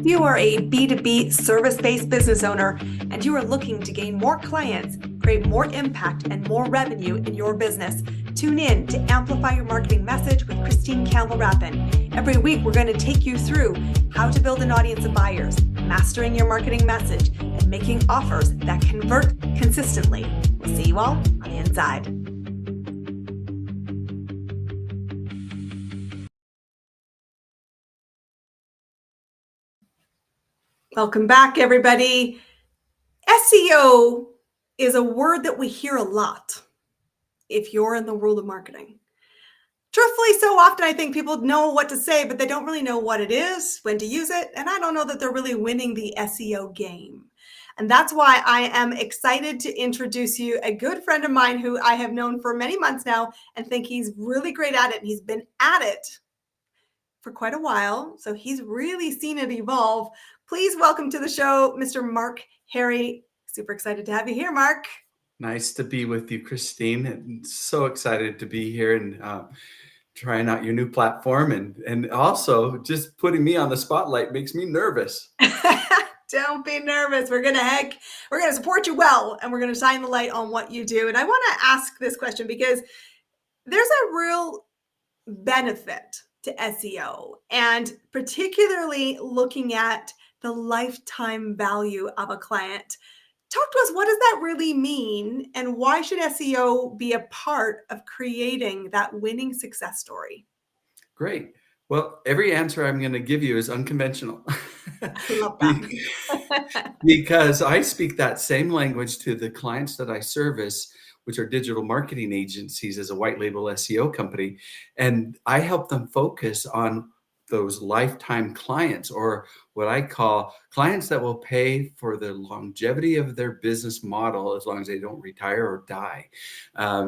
You are a B2B service-based business owner and you are looking to gain more clients, create more impact, and more revenue in your business. Tune in to Amplify Your Marketing Message with Christine Campbell-Rappin. Every week, we're going to take you through how to build an audience of buyers, mastering your marketing message, and making offers that convert consistently. We'll see you all on the inside. Welcome back, everybody. SEO is a word that we hear a lot if you're in the world of marketing. Truthfully, so often I think people know what to say, but they don't really know what it is, when to use it, and I don't know that they're really winning the SEO game. And that's why I am excited to introduce you a good friend of mine who I have known for many months now and think he's really great at it. And he's been at it for quite a while, so he's really seen it evolve. Please welcome to the show, Mr. Mark Herre. Super excited to have you here, Mark. Nice to be with you, Christine. And so excited to be here and trying out your new platform, and also just putting me on the spotlight makes me nervous. Don't be nervous. We're gonna support you well, and we're gonna shine the light on what you do. And I want to ask this question because there's a real benefit to SEO, and particularly looking at the lifetime value of a client. Talk to us, what does that really mean, and why should SEO be a part of creating that winning success story? Great. Well, every answer I'm going to give you is unconventional. I love that. Because I speak that same language to the clients that I service, which are digital marketing agencies as a white label SEO company. And I help them focus on those lifetime clients, or what I call clients that will pay for the longevity of their business model as long as they don't retire or die.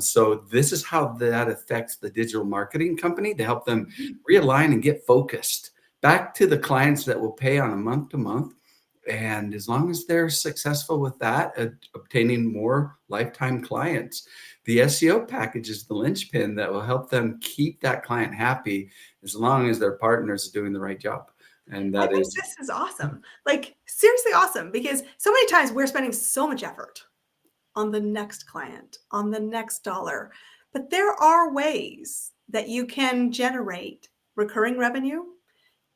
So this is how that affects the digital marketing company, to help them realign and get focused back to the clients that will pay on a month to month. And as long as they're successful with that, obtaining more lifetime clients, the SEO package is the linchpin that will help them keep that client happy as long as their partners are doing the right job. And I think this is awesome. Like, seriously awesome, because so many times we're spending so much effort on the next client, on the next dollar. But there are ways that you can generate recurring revenue,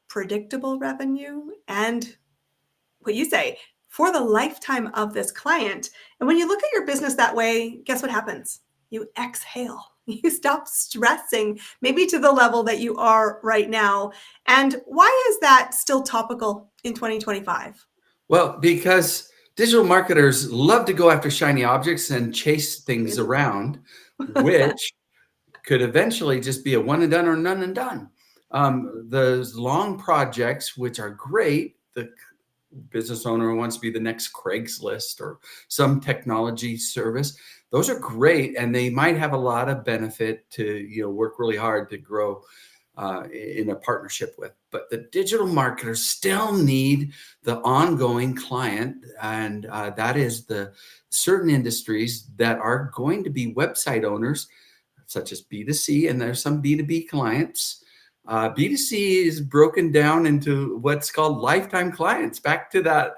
predictable revenue, and what you say, for the lifetime of this client. And when you look at your business that way, guess what happens? You exhale. You stop stressing, maybe to the level that you are right now. And why is that still topical in 2025? Well, because digital marketers love to go after shiny objects and chase things Really? around, which could eventually just be a one and done or none and done. Those long projects, which are great, the business owner who wants to be the next Craigslist or some technology service, those are great, and they might have a lot of benefit to work really hard to grow in a partnership with. But the digital marketers still need the ongoing client, and that is the certain industries that are going to be website owners, such as B2C, and there's some B2B clients. B2C is broken down into what's called lifetime clients. Back to that,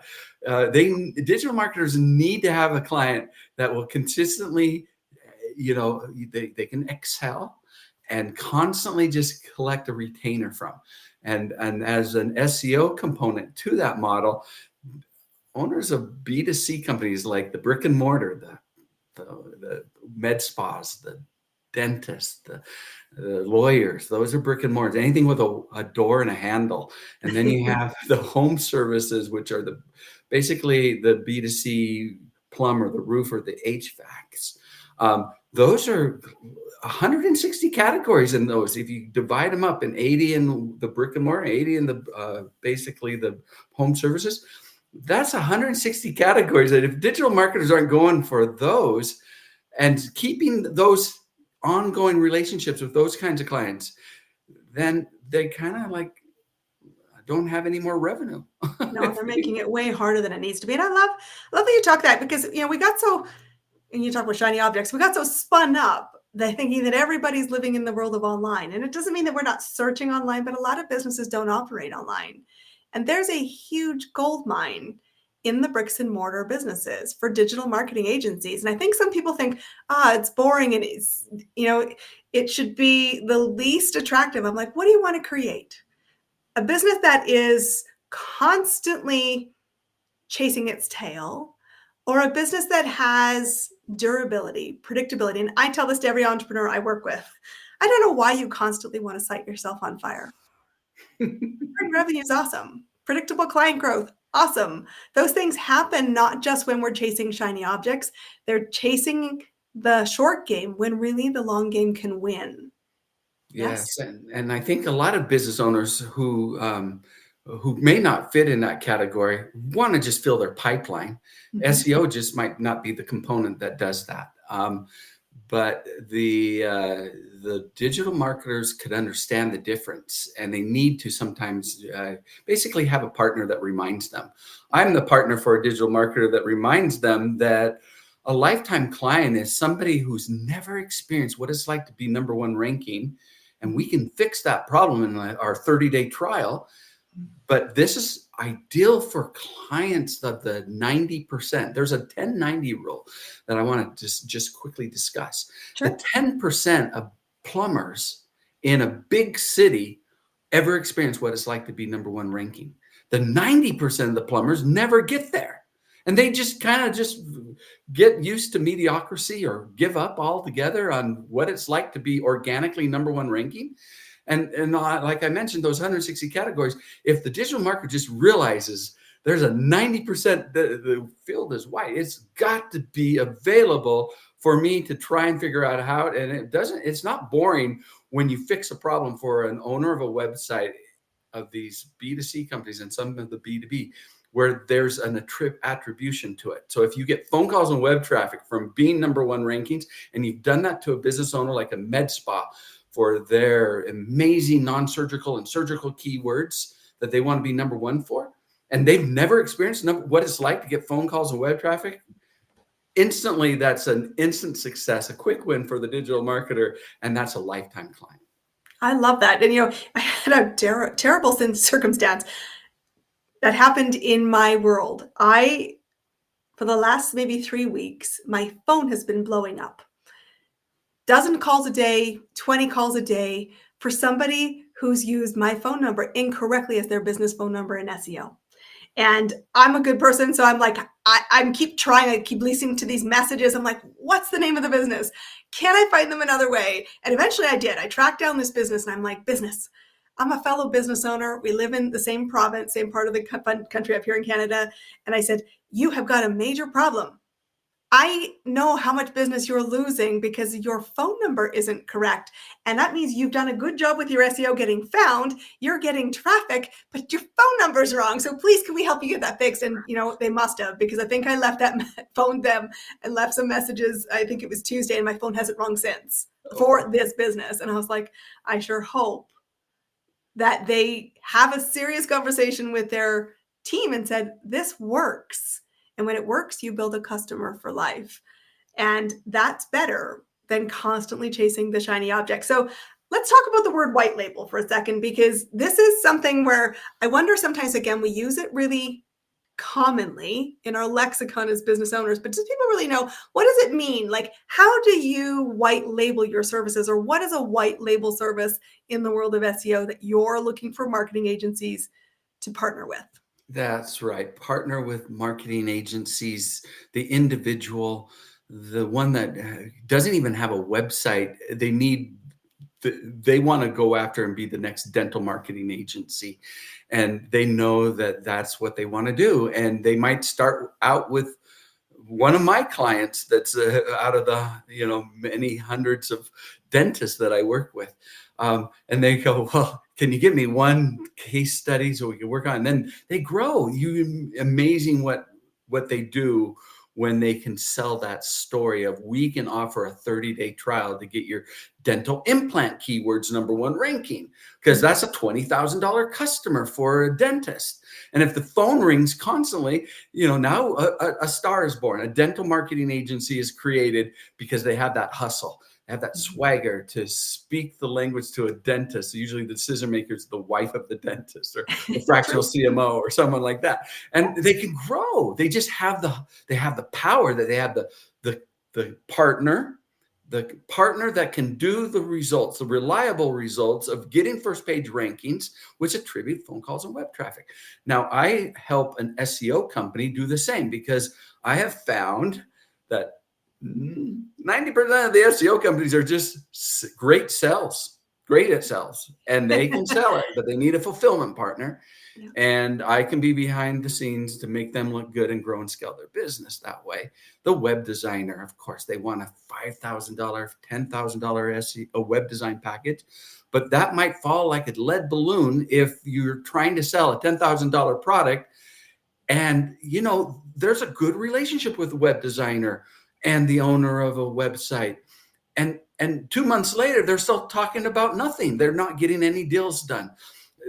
digital marketers need to have a client that will consistently, they can excel and constantly just collect a retainer from. And as an SEO component to that model, owners of B2C companies like the brick and mortar, the med spas, the dentists, the lawyers, those are brick and mortar, anything with a door and a handle. And then you have the home services, which are basically the B2C plumber, the roofer, the HVACs. Those are 160 categories in those. If you divide them up in 80 in the brick and mortar, 80 in the basically the home services, that's 160 categories. And if digital marketers aren't going for those and keeping those ongoing relationships with those kinds of clients, then they kind of like don't have any more revenue. No, they're making it way harder than it needs to be. And I love that you talk that, because we got so, and you talk about shiny objects, we got so spun up that thinking that everybody's living in the world of online. And it doesn't mean that we're not searching online, but a lot of businesses don't operate online. And there's a huge gold mine in the bricks and mortar businesses for digital marketing agencies. And I think some people think, it's boring and it should be the least attractive. I'm like, what do you want to create? A business that is constantly chasing its tail, or a business that has durability, predictability. And I tell this to every entrepreneur I work with. I don't know why you constantly want to set yourself on fire. Revenue is awesome. Predictable client growth, awesome. Those things happen not just when we're chasing shiny objects. They're chasing the short game when really the long game can win. Yes, and I think a lot of business owners who may not fit in that category want to just fill their pipeline. SEO just might not be the component that does that. But the digital marketers could understand the difference, and they need to sometimes basically have a partner that reminds them. I'm the partner for a digital marketer that reminds them that a lifetime client is somebody who's never experienced what it's like to be number one ranking, and we can fix that problem in our 30-day trial. But this is ideal for clients of the 90%. There's a 10-90 rule that I want to just quickly discuss. Sure. The 10% of plumbers in a big city ever experience what it's like to be number one ranking. The 90% of the plumbers never get there. And they just kind of just get used to mediocrity or give up altogether on what it's like to be organically number one ranking. And like I mentioned, those 160 categories, if the digital marketer just realizes there's a 90% the field is white, it's got to be available for me to try and figure out how. And it's not boring when you fix a problem for an owner of a website of these B2C companies and some of the B2B, where there's an attribution to it. So if you get phone calls and web traffic from being number one rankings, and you've done that to a business owner like a med spa for their amazing non-surgical and surgical keywords that they want to be number one for, and they've never experienced what it's like to get phone calls and web traffic, instantly that's an instant success, a quick win for the digital marketer, and that's a lifetime client. I love that. And I had a terrible circumstance that happened in my world. For the last maybe 3 weeks, my phone has been blowing up. Dozen calls a day, 20 calls a day for somebody who's used my phone number incorrectly as their business phone number in SEO. And I'm a good person, so I'm like, I keep trying, I keep listening to these messages. I'm like, what's the name of the business? Can I find them another way? And eventually I did. I tracked down this business, and I'm like, business, I'm a fellow business owner. We live in the same province, same part of the country up here in Canada. And I said, you have got a major problem. I know how much business you're losing because your phone number isn't correct. And that means you've done a good job with your SEO getting found. You're getting traffic, but your phone number's wrong. So please, can we help you get that fixed? And, they must have, because I think I phoned them and left some messages. I think it was Tuesday, and my phone has it wrong since for this business. And I was like, I sure hope that they have a serious conversation with their team and said, this works. And when it works, you build a customer for life. And that's better than constantly chasing the shiny object. So let's talk about the word white label for a second, because this is something where I wonder sometimes, again, we use it really commonly in our lexicon as business owners, but does people really know, what does it mean? Like, how do you white label your services, or what is a white label service in the world of SEO that you're looking for marketing agencies to partner with? That's right. Partner with marketing agencies, the individual, the one that doesn't even have a website. They want to go after and be the next dental marketing agency. And they know that that's what they want to do. And they might start out with one of my clients that's out of the many hundreds of dentists that I work with. And they go, well, can you give me one case study so we can work on it? And then they grow. Amazing what they do when they can sell that story of, we can offer a 30-day trial to get your dental implant keywords number one ranking, because that's a $20,000 customer for a dentist. And if the phone rings constantly, now a star is born. A dental marketing agency is created because they have that hustle. have that swagger to speak the language to a dentist. Usually the decision maker is the wife of the dentist or the fractional CMO or someone like that. And they can grow. They just have the power that they have the partner that can do the results, the reliable results of getting first page rankings, which attribute phone calls and web traffic. Now, I help an SEO company do the same because I have found that 90% of the SEO companies are just great at sales, and they can sell it, but they need a fulfillment partner. Yeah. And I can be behind the scenes to make them look good and grow and scale their business that way. The web designer, of course, they want a $5,000, $10,000 SEO web design package, but that might fall like a lead balloon if you're trying to sell a $10,000 product. And, there's a good relationship with the web designer and the owner of a website. And 2 months later, they're still talking about nothing. They're not getting any deals done.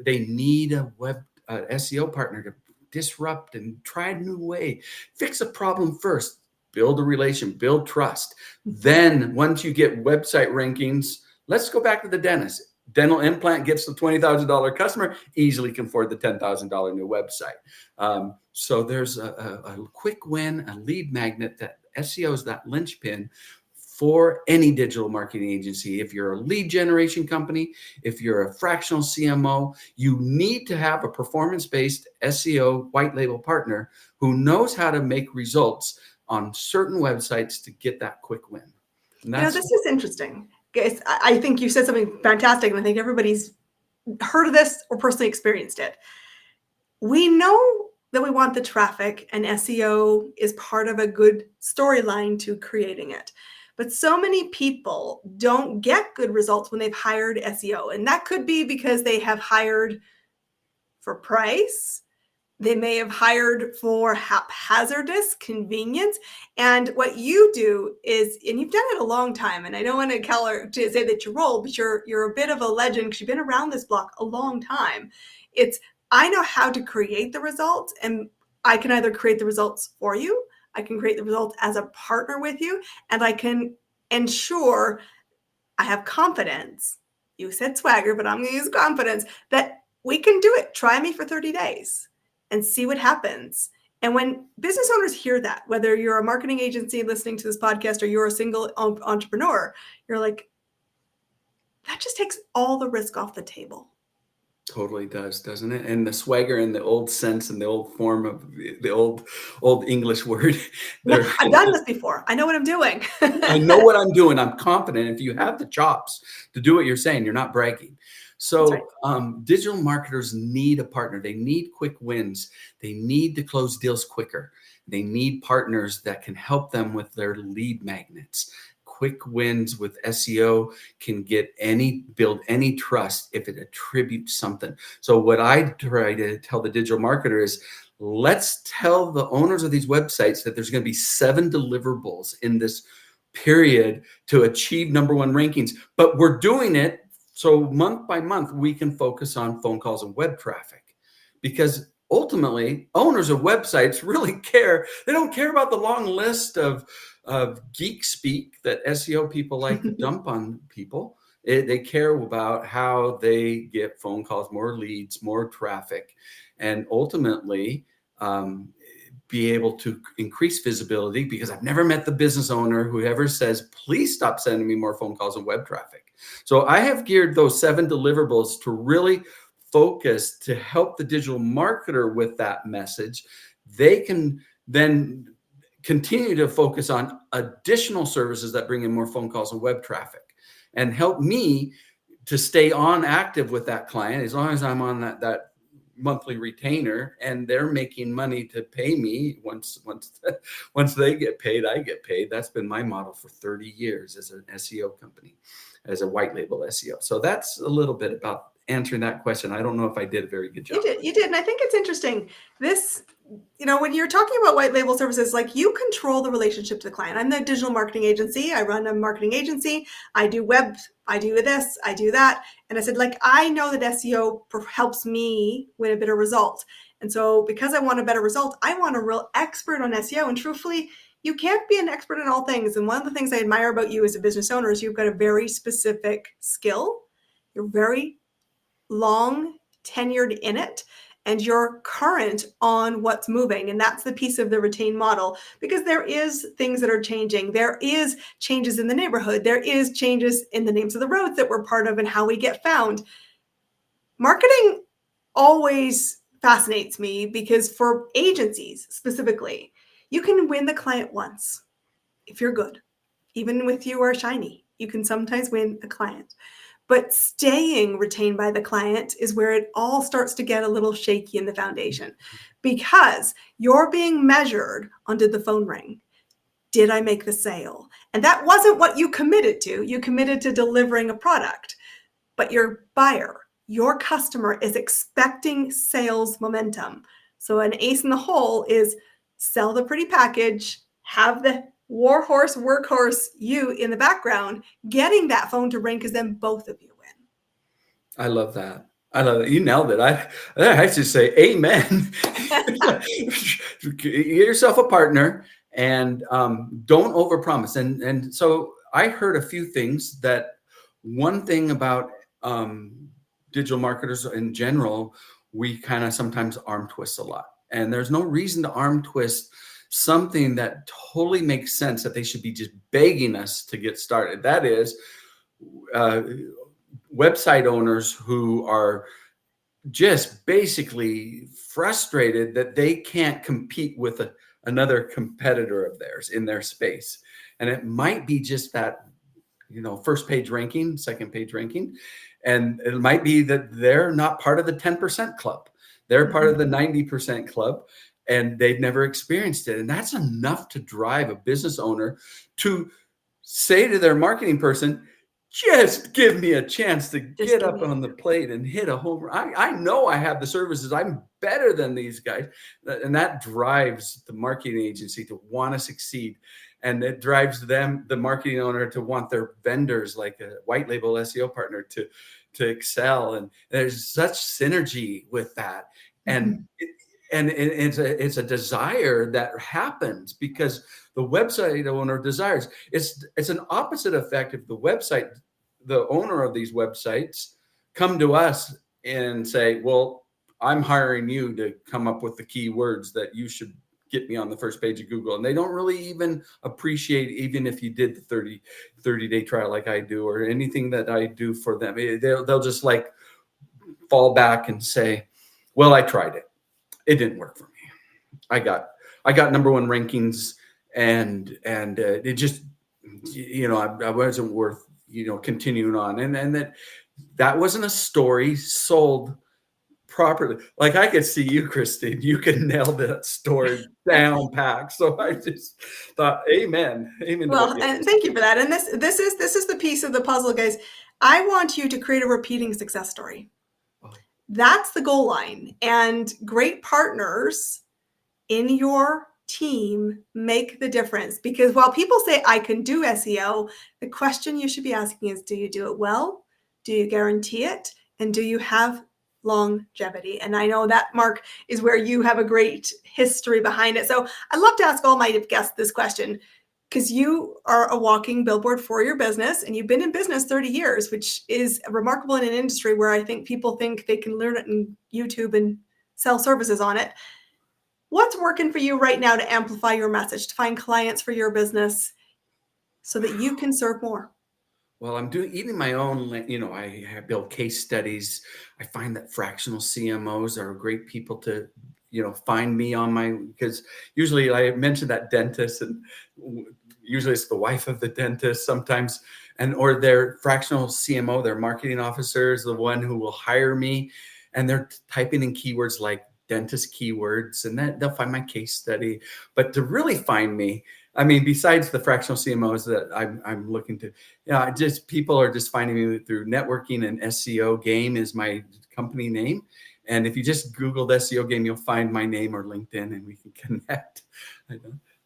They need a web SEO partner to disrupt and try a new way. Fix a problem first. Build a relation, build trust. Then once you get website rankings, let's go back to the dentist. Dental implant gets the $20,000 customer, easily can afford the $10,000 new website. So there's a quick win, a lead magnet that SEO is that linchpin for any digital marketing agency. If you're a lead generation company, if you're a fractional CMO, you need to have a performance-based SEO white label partner who knows how to make results on certain websites to get that quick win. And This is interesting. Guys, I think you said something fantastic, and I think everybody's heard of this or personally experienced it. We know that we want the traffic, and SEO is part of a good storyline to creating it. But so many people don't get good results when they've hired SEO. And that could be because they have hired for price. They may have hired for haphazardness, convenience. And what you do is, and you've done it a long time, and I don't want to say that you're old, but you're a bit of a legend because you've been around this block a long time. I know how to create the results, and I can either create the results for you, I can create the results as a partner with you, and I can ensure I have confidence. You said swagger, but I'm going to use confidence that we can do it. Try me for 30 days and see what happens. And when business owners hear that, whether you're a marketing agency listening to this podcast or you're a single entrepreneur, you're like, that just takes all the risk off the table. Totally does, doesn't it? And the swagger in the old sense and the old form of the old English word. Yeah, I've done this before. I know what I'm doing. I know what I'm doing. I'm confident. If you have the chops to do what you're saying, you're not bragging. So digital marketers need a partner. They need quick wins. They need to close deals quicker. They need partners that can help them with their lead magnets. Quick wins with SEO can build any trust if it attributes something. So what I try to tell the digital marketer is, let's tell the owners of these websites that there's going to be 7 deliverables in this period to achieve #1 rankings. But we're doing it so month by month, we can focus on phone calls and web traffic, because ultimately owners of websites really care. They don't care about the long list of geek speak that SEO people like to dump on people. They care about how they get phone calls, more leads, more traffic, and ultimately be able to increase visibility, because I've never met the business owner who ever says, please stop sending me more phone calls and web traffic. So I have geared those 7 deliverables to really focus to help the digital marketer with that message. They can then continue to focus on additional services that bring in more phone calls and web traffic, and help me to stay on active with that client as long as I'm on that monthly retainer, and they're making money to pay me. Once they get paid, I get paid. That's been my model for 30 years as an SEO company, as a white label SEO. So that's a little bit about answering that question. I don't know if I did a very good job. You did. And I think it's interesting. This, when you're talking about white label services, like, you control the relationship to the client. I'm the digital marketing agency. I run a marketing agency. I do web. I do this. I do that. And I said, I know that SEO helps me win a better result. And so because I want a better result, I want a real expert on SEO. And truthfully, You can't be an expert in all things. And one of the things I admire about you as a business owner is you've got a very specific skill. You're very long tenured in it, and you're current on what's moving. And that's the piece of the retained model, because there is things that are changing. There is changes in the neighborhood. There is changes in the names of the roads that we're part of and how we get found. Marketing always fascinates me because for agencies specifically, you can win the client once if you're good. Even with you are shiny, you can sometimes win a client. But staying retained by the client is where it all starts to get a little shaky in the foundation, because you're being measured on, did the phone ring? Did I make the sale? And that wasn't what you committed to. You committed to delivering a product, but your buyer, your customer is expecting sales momentum. So an ace in the hole is sell the pretty package, have the warhorse, workhorse you in the background, getting that phone to ring, because then both of you win. I love that. I love it. You nailed it. I have to say amen. Get yourself a partner and don't overpromise. And so I heard a few things. That one thing about digital marketers in general, we kind of sometimes arm twist a lot. And there's no reason to arm twist something that totally makes sense, that they should be just begging us to get started. That is website owners who are just basically frustrated that they can't compete with another competitor of theirs in their space. And it might be just that, first page ranking, second page ranking. And it might be that they're not part of the 10% club. They're part of the 90% club, and they've never experienced it. And that's enough to drive a business owner to say to their marketing person, just give me a chance to get up on the plate and hit a home run. I know I have the services. I'm better than these guys. And that drives the marketing agency to want to succeed. And it drives them, the marketing owner, to want their vendors, like a white label SEO partner, to excel. And there's such synergy with that. And it's a desire that happens because the website owner desires. It's an opposite effect if the owner of these websites come to us and say, well, I'm hiring you to come up with the keywords that you should get me on the first page of Google. And they don't really even appreciate, even if you did the 30-day trial like I do, or anything that I do for them. They'll just like fall back and say, well, I tried it. It didn't work for me. I got number one rankings, and it just, I wasn't worth, continuing on. And that wasn't a story sold properly. Like, I could see you, Christine, you can nail that story down packed. So I just thought, amen. Well, and thank you for that. And this is the piece of the puzzle, guys. I want you to create a repeating success story. That's the goal line. And great partners in your team make the difference, because while people say I can do SEO, the question you should be asking is, do you do it well? Do you guarantee it? And do you have longevity? And I know that, Mark, is where you have a great history behind it. So I love to ask all my guests this question, because you are a walking billboard for your business, and you've been in business 30 years, which is remarkable in an industry where I think people think they can learn it in YouTube and sell services on it. What's working for you right now to amplify your message, to find clients for your business so that you can serve more? Well, I'm doing even my own, I build case studies. I find that fractional CMOs are great people to, find me on because usually I mentioned that dentist, and usually it's the wife of the dentist sometimes, or their fractional CMO, their marketing officer, is the one who will hire me, and they're typing in keywords like dentist keywords, and then they'll find my case study. But to really find me, I mean, besides the fractional CMOs that I'm looking to, just people are just finding me through networking, and SEO Game is my company name. And if you just Googled SEO Game, you'll find my name or LinkedIn, and we can connect.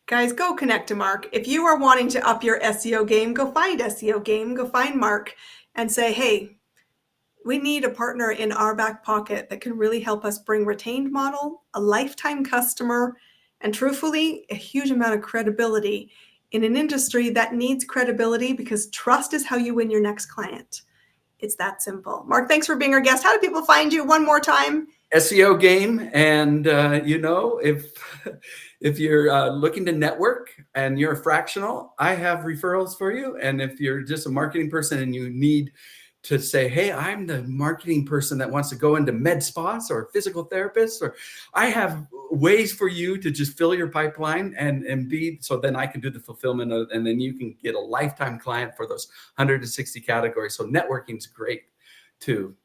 Guys, go connect to Mark. If you are wanting to up your SEO game, go find SEO Game, go find Mark and say, hey, we need a partner in our back pocket that can really help us bring retained model, a lifetime customer, and truthfully, a huge amount of credibility in an industry that needs credibility, because trust is how you win your next client. It's that simple. Mark, thanks for being our guest. How do people find you one more time? SEO game. And, if you're looking to network and you're a fractional, I have referrals for you. And if you're just a marketing person and you need to say, hey, I'm the marketing person that wants to go into med spas or physical therapists, or I have ways for you to just fill your pipeline and be, so then I can do the fulfillment of, and then you can get a lifetime client for those 160 categories. So networking is great too.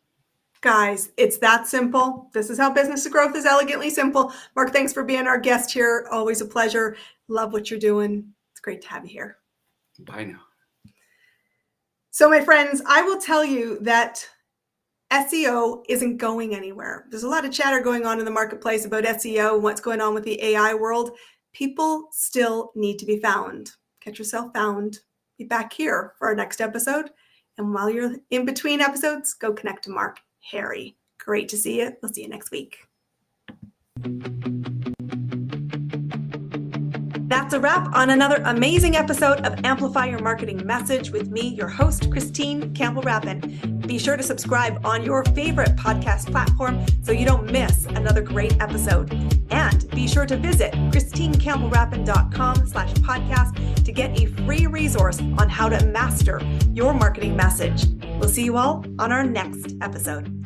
Guys, it's that simple. This is how business growth is elegantly simple. Mark, thanks for being our guest here. Always a pleasure. Love what you're doing. It's great to have you here. Bye now. So my friends, I will tell you that SEO isn't going anywhere. There's a lot of chatter going on in the marketplace about SEO and what's going on with the AI world. People still need to be found. Get yourself found. Be back here for our next episode. And while you're in between episodes, go connect to Mark, Herre. Great to see you. We'll see you next week. That's a wrap on another amazing episode of Amplify Your Marketing Message with me, your host, Christine Campbell-Rappin. Be sure to subscribe on your favorite podcast platform so you don't miss another great episode. And be sure to visit christinecampbellrappin.com/podcast to get a free resource on how to master your marketing message. We'll see you all on our next episode.